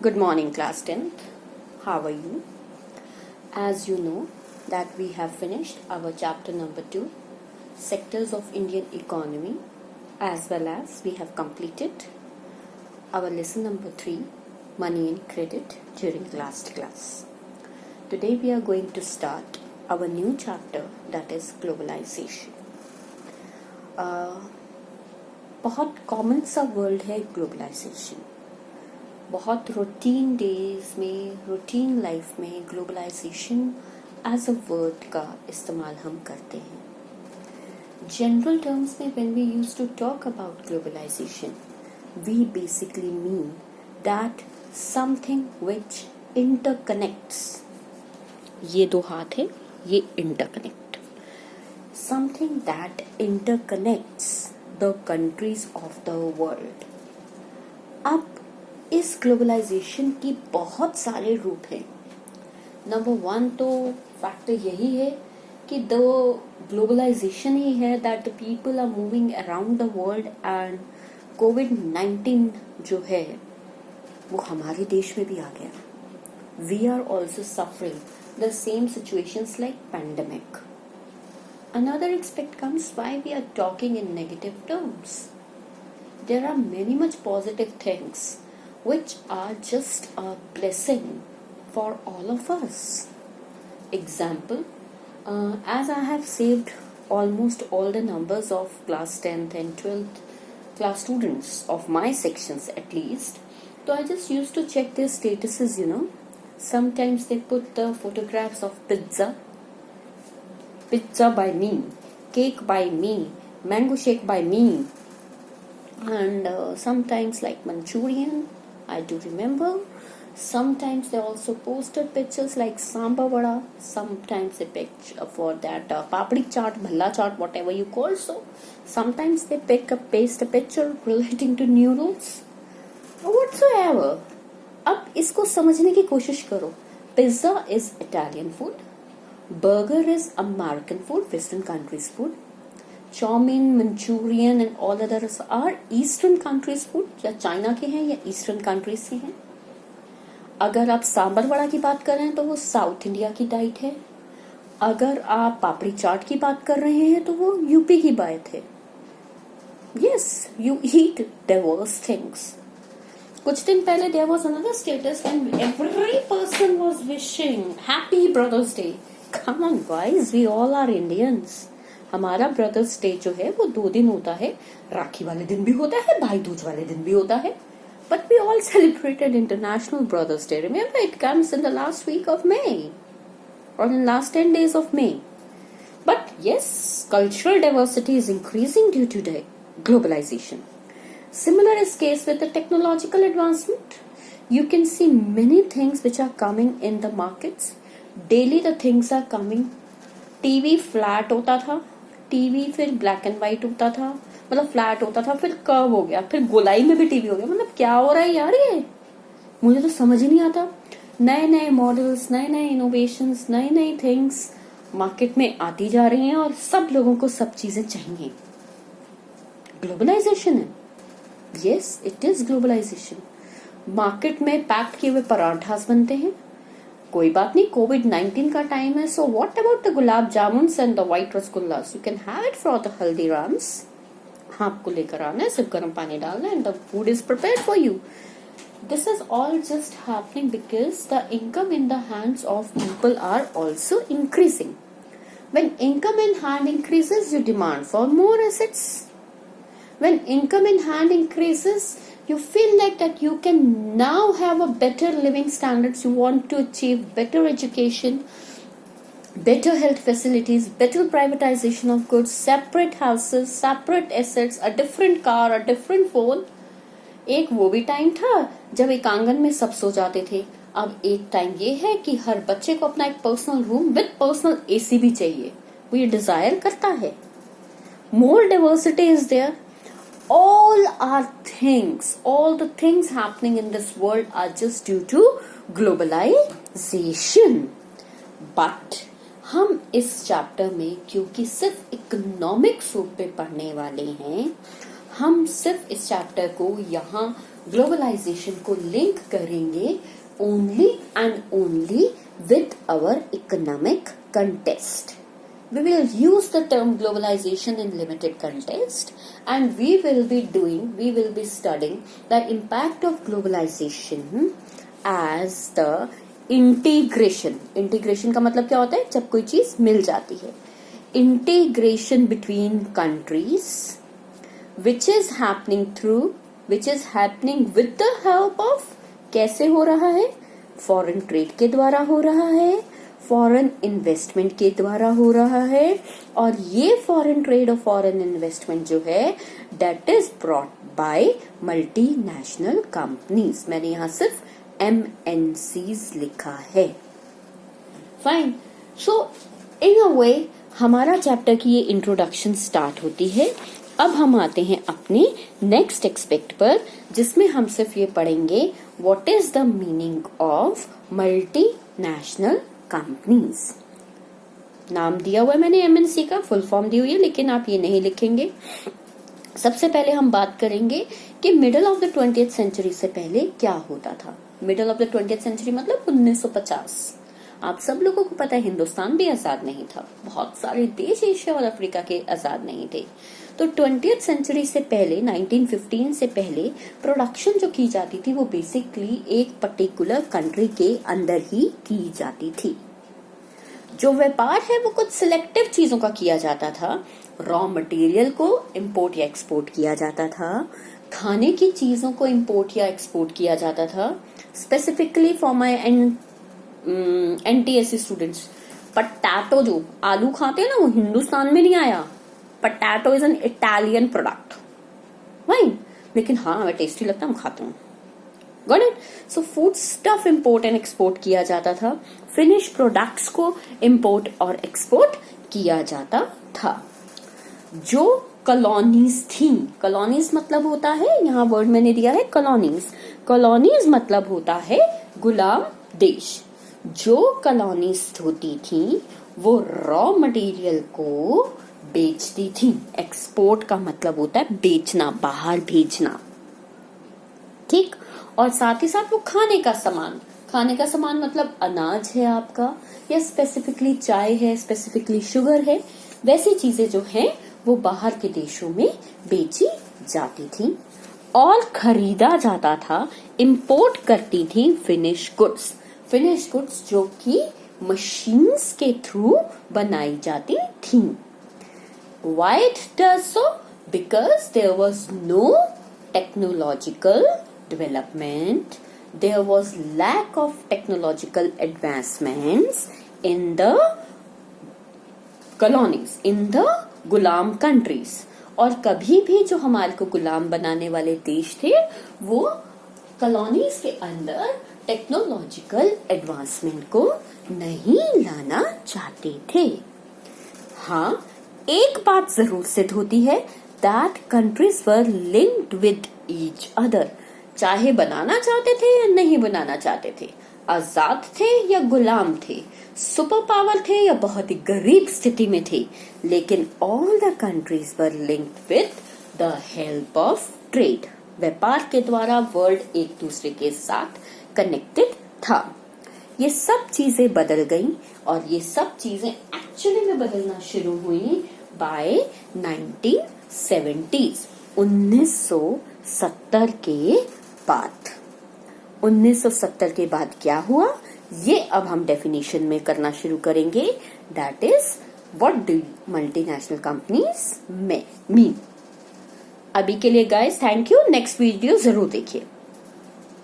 Good morning, class 10th. How are you? As you know that we have finished our chapter number 2, sectors of Indian economy, as well as we have completed our lesson number 3, money and credit, during the last class. Today we are going to start our new chapter, that is globalization. बहुत common सा word है globalization. बहुत routine days में, routine life में globalization as a word का इस्तेमाल हम करते हैं. जनरल टर्म्स में when we use to talk about globalization we basically mean that something which interconnects. ये दो हाथ है, ये interconnect. Something that interconnects the countries of the world. अब इस ग्लोबलाइजेशन की बहुत सारे रूप हैं. नंबर 1 तो फैक्टर यही है कि द ग्लोबलाइजेशन ही है that the people are moving around the world and कोविड-19 जो है वो हमारे देश में भी आ गया. We are also suffering the same situations like pandemic. Another aspect comes why we are talking in negative terms. There are many much positive things which are just a blessing for all of us. Example, as I have saved almost all the numbers of class 10th and 12th class students of my sections at least, so I just used to check their statuses, Sometimes they put the photographs of pizza by me, cake by me, mango shake by me, and sometimes like Manchurian, I do remember. Sometimes they also posted pictures like sambar vada. Sometimes they picked for that papdi chaat, bhalla chaat, whatever you call so. Sometimes they paste a picture relating to noodles or whatsoever. अब इसको समझने की कोशिश करो. Pizza is Italian food. Burger is American food, Western countries food. Chowmein, Manchurian and all others are Eastern countries food. या China के हैं या ईस्टर्न कंट्रीज के हैं. अगर आप सांबर वड़ा की बात कर रहे हैं तो वो साउथ इंडिया की डाइट है. अगर आप पापड़ी चाट की बात कर रहे हैं तो वो यूपी की बात है. Yes, you eat diverse things. कुछ दिन पहले there was another status and every person was wishing happy Brothers Day. Come on guys, we all are Indians. हमारा ब्रदर्स डे जो है वो 2 दिन होता है. राखी वाले दिन भी होता है, भाई दूज वाले दिन भी होता है. But we all celebrated International Brothers Day. Remember, it comes in the last week of May or in the last 10 days of May. But yes, cultural diversity is increasing due to the globalization. Similar is case with the technological advancement. You can see many things which are coming in the markets. Daily the things are coming. TV flat होता था, TV फिर black and white होता था, मतलब flat होता था, फिर curve हो गया, फिर गोलाई में भी टीवी हो गया. मतलब क्या हो रहा है यार, ये मुझे तो समझ ही नहीं आता. नए नए मॉडल्स, नए नए इनोवेशंस, नई नई थिंग्स मार्केट में आती जा रही हैं और सब लोगों को सब चीजें चाहिए. ग्लोबलाइजेशन है. Yes, it is globalization. Market में पैक्ड किए हुए पराठास बनते हैं. कोई बात नहीं, कोविड-19 का टाइम है, so what about the gulab jamuns and the white rasgullas. You can have it for the Haldirams. आपको लेकर आना है, सिर्फ गर्म पानी डालना है, and the food is prepared for you. This is all just happening because the income in the hands of people are also increasing. When income in hand increases, you demand for more assets. When income in hand increases, you feel like that you can now have a better living standards. You want to achieve better education, better health facilities, better privatization of goods, separate houses, separate assets, a different car, a different phone. एक वो भी time था जब एक आंगन में सब सो जाते थे. अब एक टाइम ये है कि हर बच्चे को अपना एक personal room with personal AC भी चाहिए. वो ये डिजायर करता है. More diversity is there. All the things happening in this world are just due to globalization. But हम इस चैप्टर में क्योंकि सिर्फ इकोनॉमिक्स रूप पे पढ़ने वाले हैं, हम सिर्फ इस चैप्टर को यहाँ ग्लोबलाइजेशन को लिंक करेंगे only and only with our economic context. We will use the term globalization in limited context, and we will be studying the impact of globalization as the integration. Integration का मतलब क्या होता है? जब कोई चीज मिल जाती है. Integration between countries, which is happening with the help of, कैसे हो रहा है? फॉरेन ट्रेड के द्वारा हो रहा है, फॉरेन इन्वेस्टमेंट के द्वारा हो रहा है, और ये फॉरेन ट्रेड और फॉरेन इन्वेस्टमेंट जो है that is brought by multinational companies. मैंने यहां सिर्फ MNCs लिखा है. फाइन. सो इन अ वे हमारा चैप्टर की ये इंट्रोडक्शन स्टार्ट होती है. अब हम आते हैं अपने नेक्स्ट एक्सपेक्ट पर, जिसमें हम सिर्फ ये पढ़ेंगे what is the meaning of multinational companies. नाम दिया हुआ है मैंने MNC का, फुल फॉर्म दी हुई है, लेकिन आप ये नहीं लिखेंगे. सबसे पहले हम बात करेंगे कि middle of the 20th century से पहले क्या होता था. Middle of the 20th century मतलब 1950. आप सब लोगों को पता है हिंदुस्तान भी आजाद नहीं था, बहुत सारे देश एशिया और अफ्रीका के आजाद नहीं थे. तो 20th सेंचुरी से पहले 1915 से पहले प्रोडक्शन जो की जाती थी वो बेसिकली एक पर्टिकुलर कंट्री के अंदर ही की जाती थी. जो व्यापार है वो कुछ सिलेक्टिव चीजों का किया जाता था. रॉ मटेरियल को इंपोर्ट या एक्सपोर्ट किया जाता था, खाने की चीजों को इंपोर्ट या एक्सपोर्ट किया जाता था. Specifically for my NTSC students, potato जो आलू खाते हैं ना वो हिंदुस्तान में नहीं आया. Potato is an Italian product. Fine. लेकिन हाँ हमें टेस्टी लगता है, हम खाते हैं. Got it. So food stuff import and export किया जाता था. फिनिश प्रोडक्ट्स को इंपोर्ट और एक्सपोर्ट किया जाता था. जो कॉलोनीज थी, कॉलोनीज मतलब होता है, यहाँ वर्ड मैंने दिया है कॉलोनीज. कॉलोनीज मतलब होता है गुलाम देश. जो कॉलोनीज होती थी वो रॉ मटेरियल को बेचती थी. एक्सपोर्ट का मतलब होता है बेचना, बाहर भेजना. ठीक. और साथ ही साथ वो खाने का सामान मतलब अनाज है आपका, या स्पेसिफिकली चाय है, स्पेसिफिकली शुगर है, वैसी चीजें जो हैं वो बाहर के देशों में बेची जाती थी और खरीदा जाता था. इंपोर्ट करती थी फिनिश गुड्स जो कि मशीन्स के थ्रू बनाई जाती थी. Why it does so? Because there was no technological development. There was lack of technological advancements in the colonies, in the Ghulam countries. और कभी भी जो हमारे को गुलाम बनाने वाले देश थे वो कॉलोनीज के अंदर टेक्नोलॉजिकल एडवांसमेंट को नहीं लाना चाहते थे. हाँ, एक बात जरूर सिद्ध होती है, that countries were linked with each other. चाहे बनाना चाहते थे या नहीं बनाना चाहते थे, आजाद थे या गुलाम थे, सुपर पावर थे या बहुत ही गरीब स्थिति में थे, लेकिन all the countries were linked with the help of trade. व्यापार के द्वारा वर्ल्ड एक दूसरे के साथ कनेक्टेड था. ये सब चीजें बदल गईं और ये सब चीजें एक्चुअली में बदलना शुरू हुई बाय 1970s, 1970 के बाद. 1970 के बाद क्या हुआ ये अब हम डेफिनेशन में करना शुरू करेंगे. That is what do multinational companies mean. अभी के लिए guys thank you. Next video जरूर देखिए.